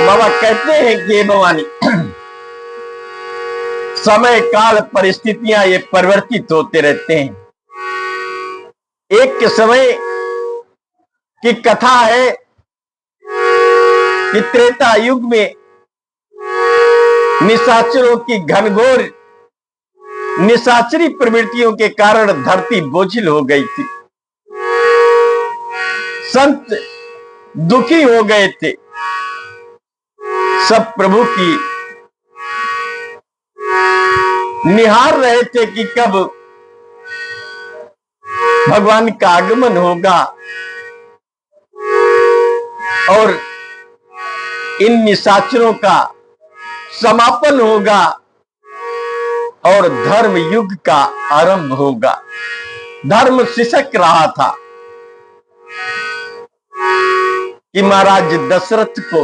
बाबा कहते हैं कि ये भवानी समय काल परिस्थितियां ये परिवर्तित होते रहते हैं। एक के समय की कथा है कि त्रेता युग में निशाचरों की घनघोर निशाचरी प्रवृत्तियों के कारण धरती बोझिल हो गई थी। संत दुखी हो गए थे। सब प्रभु की निहार रहे थे कि कब भगवान का आगमन होगा और इन निशाचरों का समापन होगा और धर्म युग का आरंभ होगा। धर्म सिसक रहा था कि महाराज दशरथ को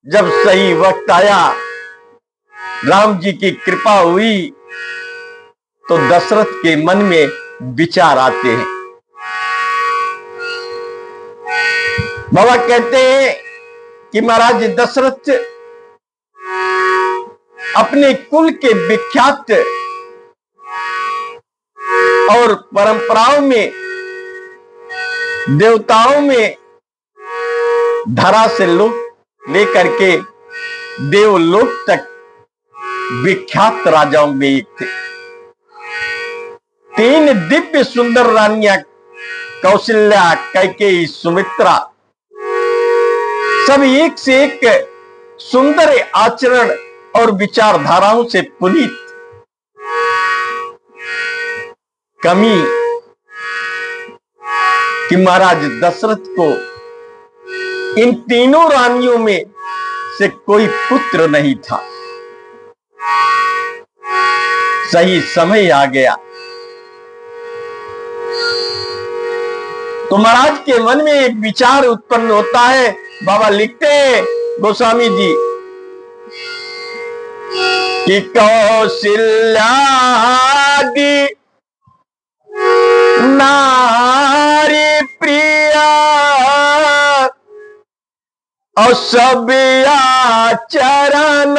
जब सही वक्त आया, राम जी की कृपा हुई, तो दशरथ के मन में विचार आते हैं। बाबा कहते हैं कि महाराज दशरथ अपने कुल के विख्यात और परंपराओं में, देवताओं में धरा से लोक लेकर के देवलोक तक विख्यात राजाओं में एक थे। 3 दिव्य सुंदर रानियां कौशल्या, कैकेयी, सुमित्रा, सब एक से एक सुंदर आचरण और विचारधाराओं से पुनीत। कमी कि महाराज दशरथ को इन तीनों रानियों में से कोई पुत्र नहीं था। सही समय आ गया तो महाराज के मन में एक विचार उत्पन्न होता है। बाबा लिखते हैं गोस्वामी जी कि कौशल्यादि नारी प्रिया और सब आचरण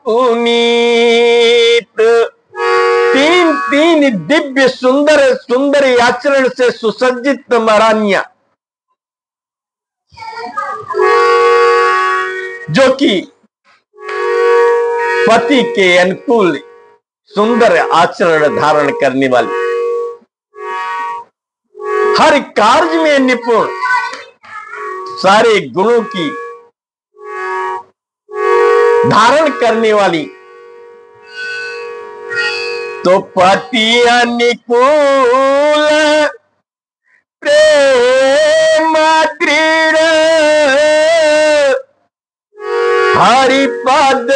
पुनीत। 3 दिव्य सुंदर आचरण से सुसज्जित महारानियां, जो कि पति के अनुकूल सुंदर आचरण धारण करने वाली, हर कार्य में निपुण, सारे गुणों की धारण करने वाली, तो पति अनुकूल प्रेम दृढ़ हरिपद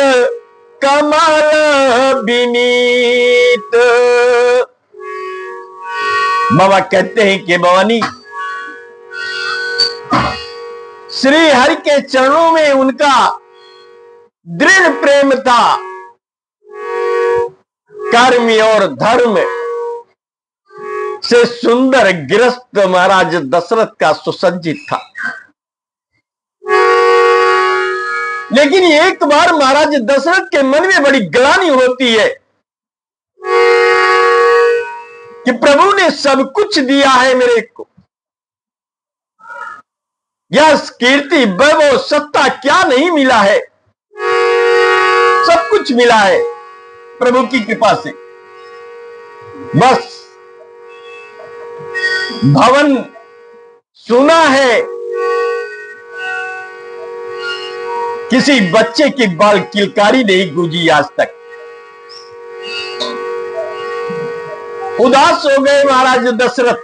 कमल विनीत। बाबा कहते हैं कि भवानी श्री हरि के चरणों में उनका दृढ़ प्रेम था। कर्म और धर्म से सुंदर गृहस्थ महाराज दशरथ का सुसज्जित था। लेकिन एक बार महाराज दशरथ के मन में बड़ी ग्लानि होती है कि प्रभु ने सब कुछ दिया है मेरे को, यश कीर्ति वैभव सत्ता क्या नहीं मिला है, सब कुछ मिला है प्रभु की कृपा से। बस भवन सुना है, किसी बच्चे की बाल किलकारी नहीं गूंजी आज तक। उदास हो गए महाराज दशरथ।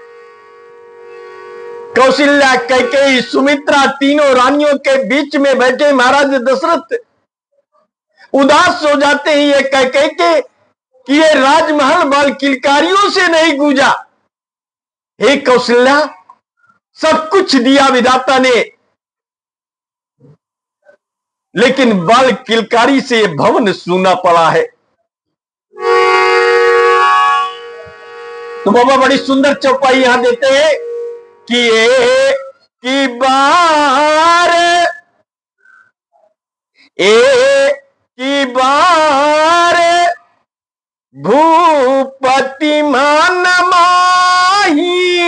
कौशल्या, कैकेयी, सुमित्रा, तीनों रानियों के बीच में बैठे महाराज दशरथ उदास हो जाते हैं। ये कह के कि ये राजमहल बाल किलकारियों से नहीं गूंजा। हे कौशल्या, सब कुछ दिया विधाता ने, लेकिन बाल किलकारी से ये भवन सूना पड़ा है। तो बाबा बड़ी सुंदर चौपाई यहां देते हैं कि बार एक की बार भूपति मान माही,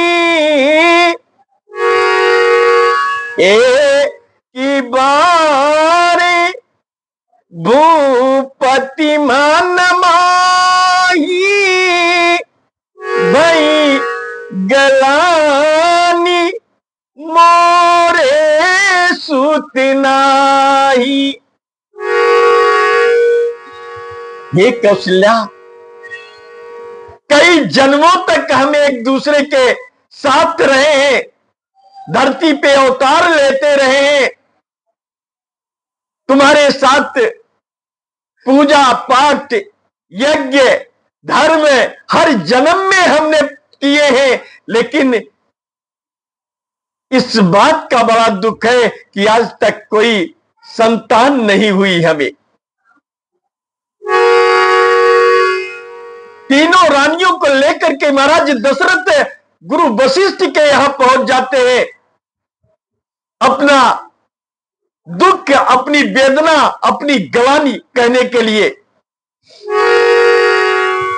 एक की बार भूपति मान माही, भई गलानी मोरे सुत नाही। हे कौशल्या, कई जन्मों तक हम एक दूसरे के साथ रहे हैं, धरती पे अवतार लेते रहे हैं, तुम्हारे साथ पूजा पाठ यज्ञ धर्म हर जन्म में हमने किए हैं, लेकिन इस बात का बड़ा दुख है कि आज तक कोई संतान नहीं हुई हमें। तीनों रानियों को लेकर के महाराज दशरथ गुरु वशिष्ठ के यहां पहुंच जाते हैं, अपना दुख अपनी वेदना अपनी गवानी कहने के लिए।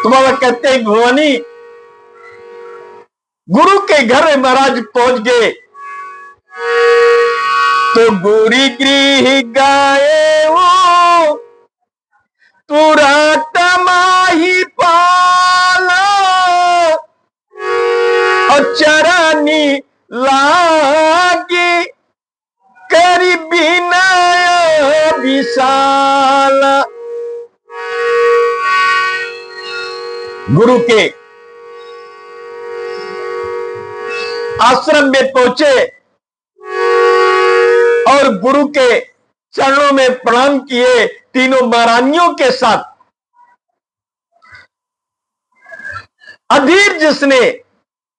तुम्हारा कहते हैं भवानी, गुरु के घर में महाराज पहुंच गए तो गोरी गृह गाए वो तुरंत माही पाला, और चरानी लागी करी बिनाया विशाला। गुरु के आश्रम में पहुंचे और गुरु के चरणों में प्रणाम किए तीनों महारानियों के साथ। अधीर जिसने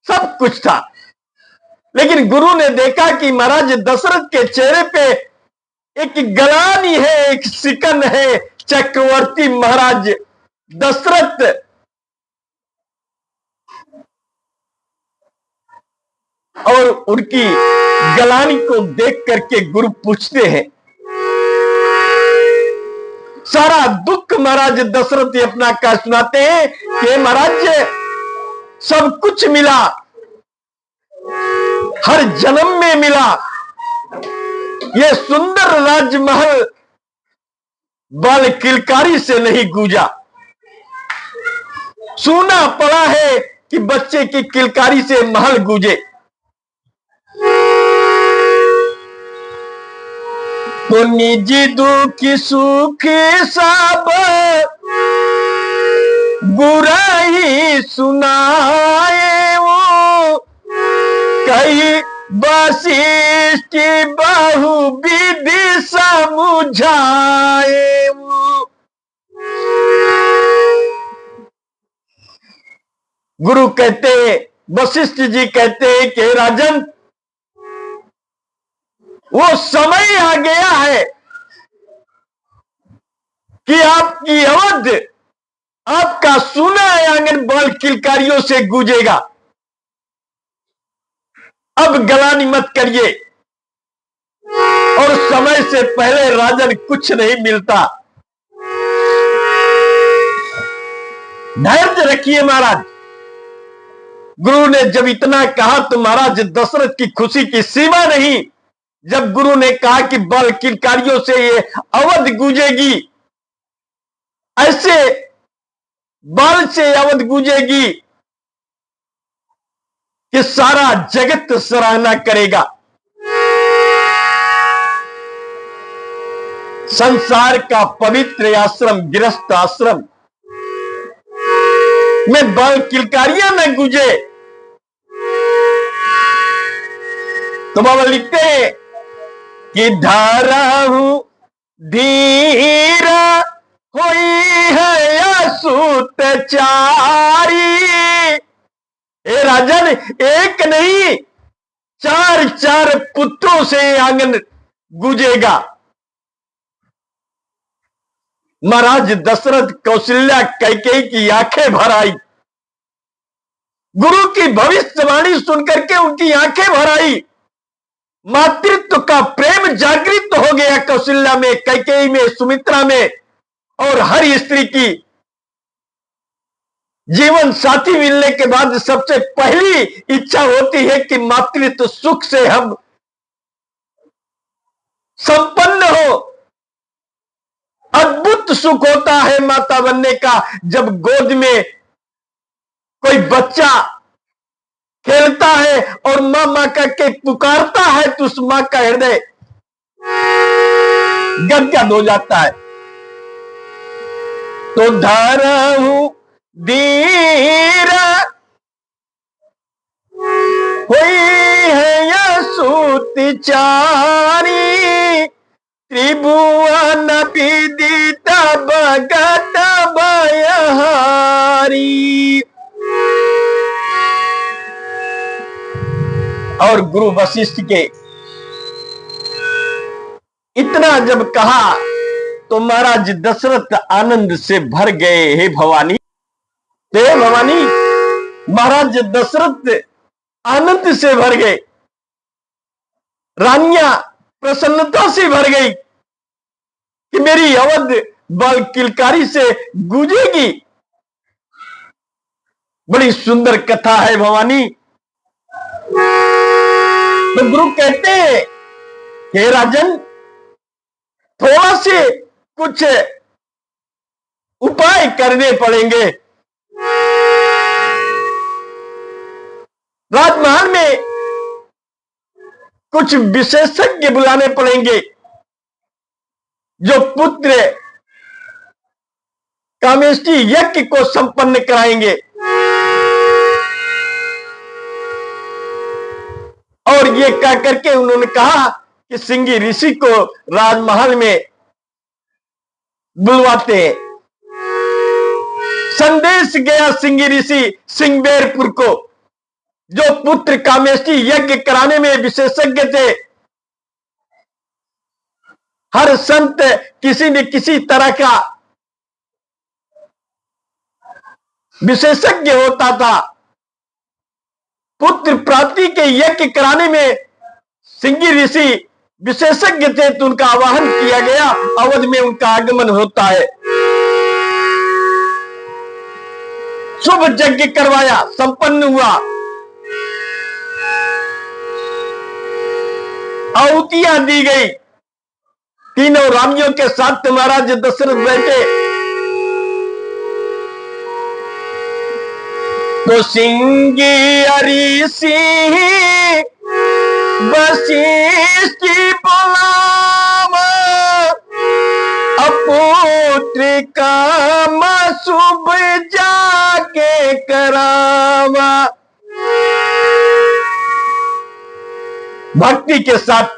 सब कुछ था, लेकिन गुरु ने देखा कि महाराज दशरथ के चेहरे पे एक गलानी है, एक सिकन है। चक्रवर्ती महाराज दशरथ और उनकी गलानी को देख करके गुरु पूछते हैं, सारा दुख महाराज दशरथ अपना का सुनाते हैं कि महाराज सब कुछ मिला, हर जन्म में मिला, ये सुंदर राजमहल बाल किलकारी से नहीं गूंजा। सुना पड़ा है कि बच्चे की किलकारी से महल गूंजे। तो निजी दुखी सुखी सब बुराई सुनाए वो, कई वशिष्ठ बहु विधि समझाए वो। गुरु कहते, वशिष्ठ जी कहते हैं कि राजन, वो समय आ गया है कि आपकी अवध, आपका सुना आंगन बाल किलकारियों से गूंजेगा। अब गलानी मत करिए, और समय से पहले राजन कुछ नहीं मिलता। धैर्य रखिए महाराज। गुरु ने जब इतना कहा तो महाराज दशरथ की खुशी की सीमा नहीं। जब गुरु ने कहा कि बाल किलकारियों से ये अवध गूंजेगी, ऐसे बाल से अवध गूंजेगी कि सारा जगत सराहना करेगा। संसार का पवित्र आश्रम, गृहस्थ आश्रम में बाल किलकारियां न गूंजे। तो बाबा लिखते हैं कि धारा हूं धीरा होई है असुत चारी। ए राजन, एक नहीं चार चार पुत्रों से आंगन गूंजेगा। महाराज दशरथ कौशल्या कैकेयी की आंखें भर आई। गुरु की भविष्यवाणी सुनकर के उनकी आंखें भर आई। मातृत्व का प्रेम जागृत हो गया कौशल्या में, कैकेयी में, सुमित्रा में। और हर स्त्री की जीवन साथी मिलने के बाद सबसे पहली इच्छा होती है कि मातृत्व सुख से हम संपन्न हो। अद्भुत सुख होता है माता बनने का, जब गोद में कोई बच्चा खेलता है और मां मां करके पुकारता है तो उस मां का हृदय गदगद हो जाता है। तो धरहूं धीर हुई है यसूति चारी, त्रिभुवन विदित भगत भयहारी। और गुरु वशिष्ठ के इतना जब कहा तो महाराज दशरथ आनंद से भर गए। हे भवानी, हे भवानी, महाराज दशरथ आनंद से भर गए, रानियां प्रसन्नता से भर गई कि मेरी अवध बल किलकारी से गूंजेगी। बड़ी सुंदर कथा है भवानी। तो गुरु कहते हैं हे राजन, थोड़ा से कुछ उपाय करने पड़ेंगे। राजमहल में कुछ विशेषज्ञ बुलाने पड़ेंगे जो पुत्र कामेष्टि यज्ञ को संपन्न कराएंगे। और ये कह करके उन्होंने कहा कि सिंगी ऋषि को राजमहल में बुलवाते हैं। संदेश गया सिंगी ऋषि सिंहबेरपुर को, जो पुत्र कामेष्टि यज्ञ कराने में विशेषज्ञ थे। हर संत किसी न किसी तरह का विशेषज्ञ होता था। पुत्र प्राप्ति के यज्ञ कराने में सिंगी ऋषि विशेषज्ञ थे, तो उनका आवाहन किया गया। अवध में उनका आगमन होता है। शुभ यज्ञ करवाया, संपन्न हुआ। आहुतियां दी गई। तीनों रानियों के साथ महाराज दशरथ बैठे। तो सिंगी ऋषि वशिष्ठ बुलावा, अपुत्र काम शुभ जाके करावा। भक्ति के साथ,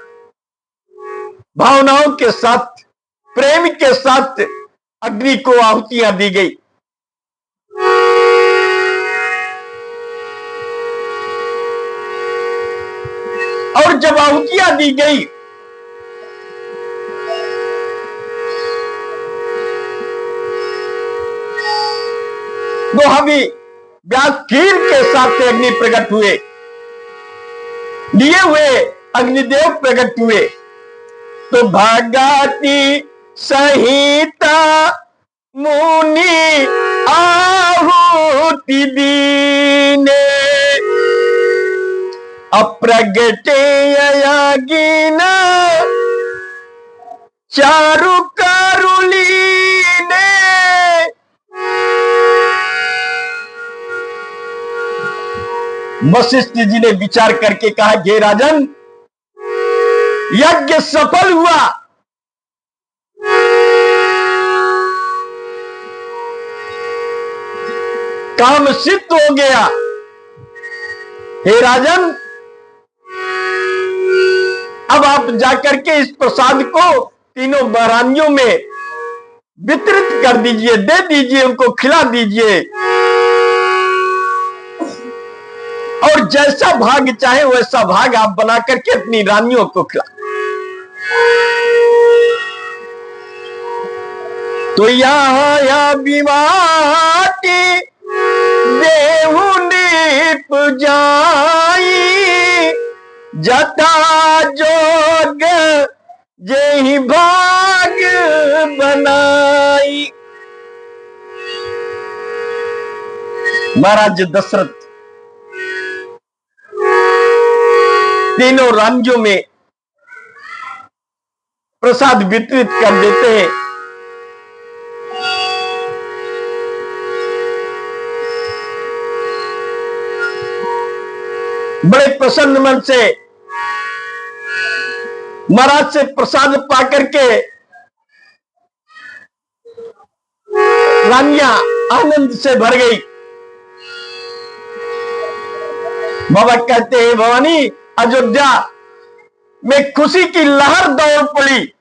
भावनाओं के साथ, प्रेम के साथ अग्नि को आहुतियां दी गई। और जब आहुतियां दी गई तो हवि व्यास खीर के साथ अग्नि प्रकट हुए, लिए हुए अग्निदेव प्रकट हुए। तो भगति सहिता मुनि आहुति दीने, अप्रगटे अगिना चारु कारुलीने। वशिष्ठ जी ने विचार करके कहा, हे राजन, यज्ञ सफल हुआ। काम सिद्ध हो गया। हे राजन, अब आप जाकर के इस प्रसाद को तीनों महारानियों में वितरित कर दीजिए, दे दीजिए, उनको खिला दीजिए। और जैसा भाग चाहे वैसा भाग आप बना करके अपनी रानियों को खिला। तो यहाँ विवाटी देहु नीप जाई, जटा जोग जेहि भाग बनाई। महाराज दशरथ तीनों राज्यों में प्रसाद वितरित कर देते हैं। बड़े प्रसन्न मन से महाराज से प्रसाद पाकर के रानियां आनंद से भर गई। बाबा कहते हैं भवानी अयोध्या में खुशी की लहर दौड़ पड़ी।